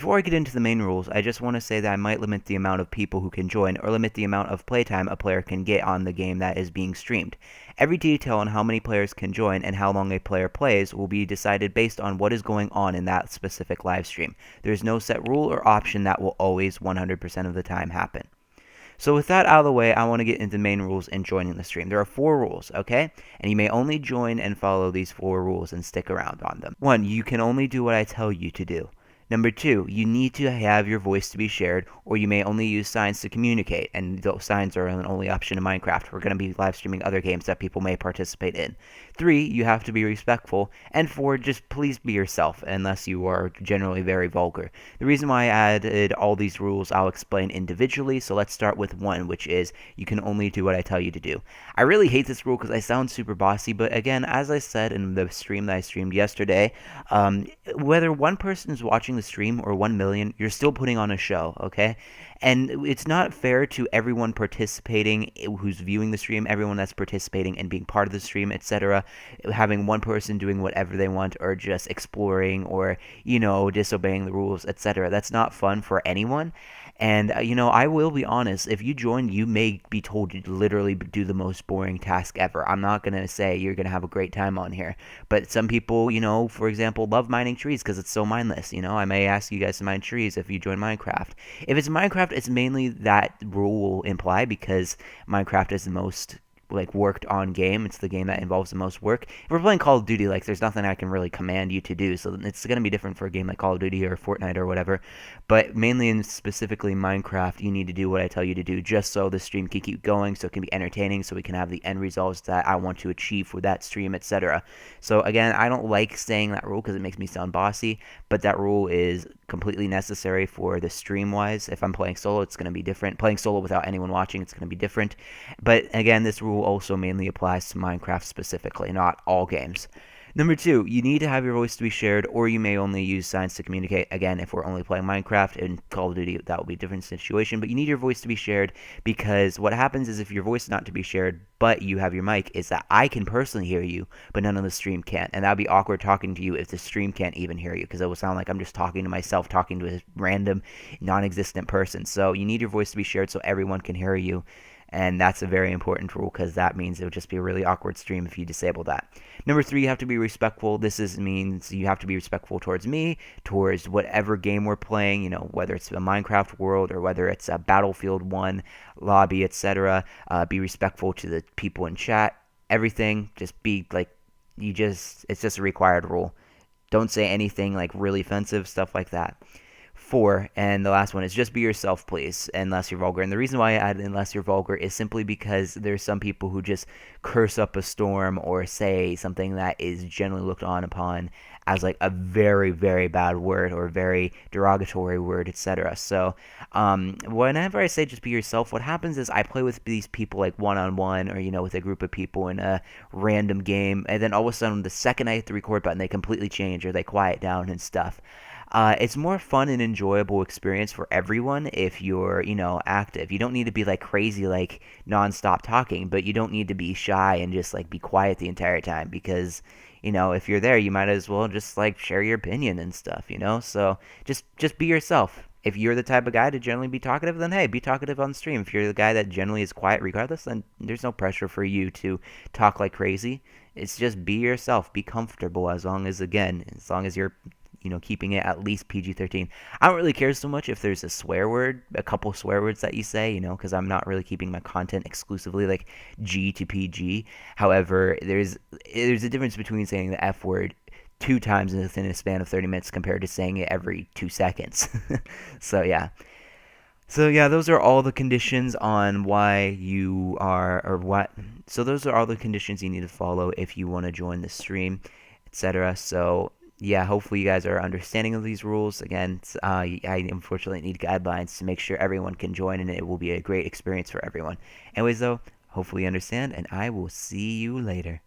Before I get into the main rules, I just want to say that I might limit the amount of people who can join or limit the amount of playtime a player can get on the game that is being streamed. Every detail on how many players can join and how long a player plays will be decided based on what is going on in that specific live stream. There is no set rule or option that will always 100% of the time happen. So with that out of the way, I want to get into the main rules in joining the stream. There are 4 rules, okay? And you may only join and follow these 4 rules and stick around on them. 1, you can only do what I tell you to do. Number 2, you need to have your voice to be shared, or you may only use signs to communicate, and those signs are an only option in Minecraft. We're going to be live streaming other games that people may participate in. 3, you have to be respectful, and 4, just please be yourself, unless you are generally very vulgar. The reason why I added all these rules I'll explain individually, so let's start with 1, which is you can only do what I tell you to do. I really hate this rule because I sound super bossy, but again, as I said in the stream that I streamed yesterday, whether one person is watching the stream or 1 million, you're still putting on a show, okay? And it's not fair to everyone participating who's viewing the stream, everyone that's participating and being part of the stream, etc., having one person doing whatever they want or just exploring or, disobeying the rules, etc. That's not fun for anyone. And, I will be honest, if you join, you may be told to literally do the most boring task ever. I'm not going to say you're going to have a great time on here. But some people, for example, love mining trees because it's so mindless. I may ask you guys to mine trees if you join Minecraft. If it's Minecraft, it's mainly that rule will imply because Minecraft is the most worked on game. It's the game that involves the most work. If we're playing Call of Duty, there's nothing I can really command you to do, so it's going to be different for a game like Call of Duty or Fortnite or whatever. But mainly and specifically Minecraft, you need to do what I tell you to do just so the stream can keep going, so it can be entertaining, so we can have the end results that I want to achieve with that stream, etc. So again, I don't like saying that rule because it makes me sound bossy, but that rule is completely necessary for the stream wise. If I'm playing solo, it's going to be different. Playing solo without anyone watching, it's going to be different. But again, this rule also mainly applies to Minecraft specifically, not all games. Number 2, you need to have your voice to be shared, or you may only use signs to communicate. Again, if we're only playing Minecraft and Call of Duty, that will be a different situation, but you need your voice to be shared because what happens is if your voice is not to be shared, but you have your mic, is that I can personally hear you, but none of the stream can't, and that would be awkward talking to you if the stream can't even hear you, because it will sound like I'm just talking to myself, talking to a random, non-existent person. So you need your voice to be shared so everyone can hear you. And that's a very important rule because that means it would just be a really awkward stream if you disable that. Number 3, you have to be respectful. Means you have to be respectful towards me, towards whatever game we're playing, whether it's a Minecraft world or whether it's a Battlefield 1 lobby, etc. Be respectful to the people in chat. Everything, just be it's just a required rule. Don't say anything really offensive, stuff like that. 4, and the last one is just be yourself, please, unless you're vulgar. And the reason why I added unless you're vulgar is simply because there's some people who just curse up a storm or say something that is generally looked on upon as a very, very bad word or very derogatory word, etc. So whenever I say just be yourself, what happens is I play with these people one-on-one or, with a group of people in a random game, and then all of a sudden the second I hit the record button, they completely change or they quiet down and stuff. It's more fun and enjoyable experience for everyone if you're, active. You don't need to be crazy, non-stop talking, but you don't need to be shy and just be quiet the entire time because, if you're there, you might as well just share your opinion and stuff, So just be yourself. If you're the type of guy to generally be talkative, then hey, be talkative on stream. If you're the guy that generally is quiet regardless, then there's no pressure for you to talk like crazy. It's just be yourself, be comfortable as long as you're keeping it at least PG-13. I don't really care so much if there's a couple swear words that you say, because I'm not really keeping my content exclusively G to PG. However, there's a difference between saying the F word 2 times within a span of 30 minutes compared to saying it every 2 seconds. So yeah, those are all the conditions on why you are, or what. So those are all the conditions you need to follow if you want to join the stream, etc. So yeah, hopefully you guys are understanding of these rules. Again, I unfortunately need guidelines to make sure everyone can join, and it will be a great experience for everyone. Anyways, though, hopefully you understand, and I will see you later.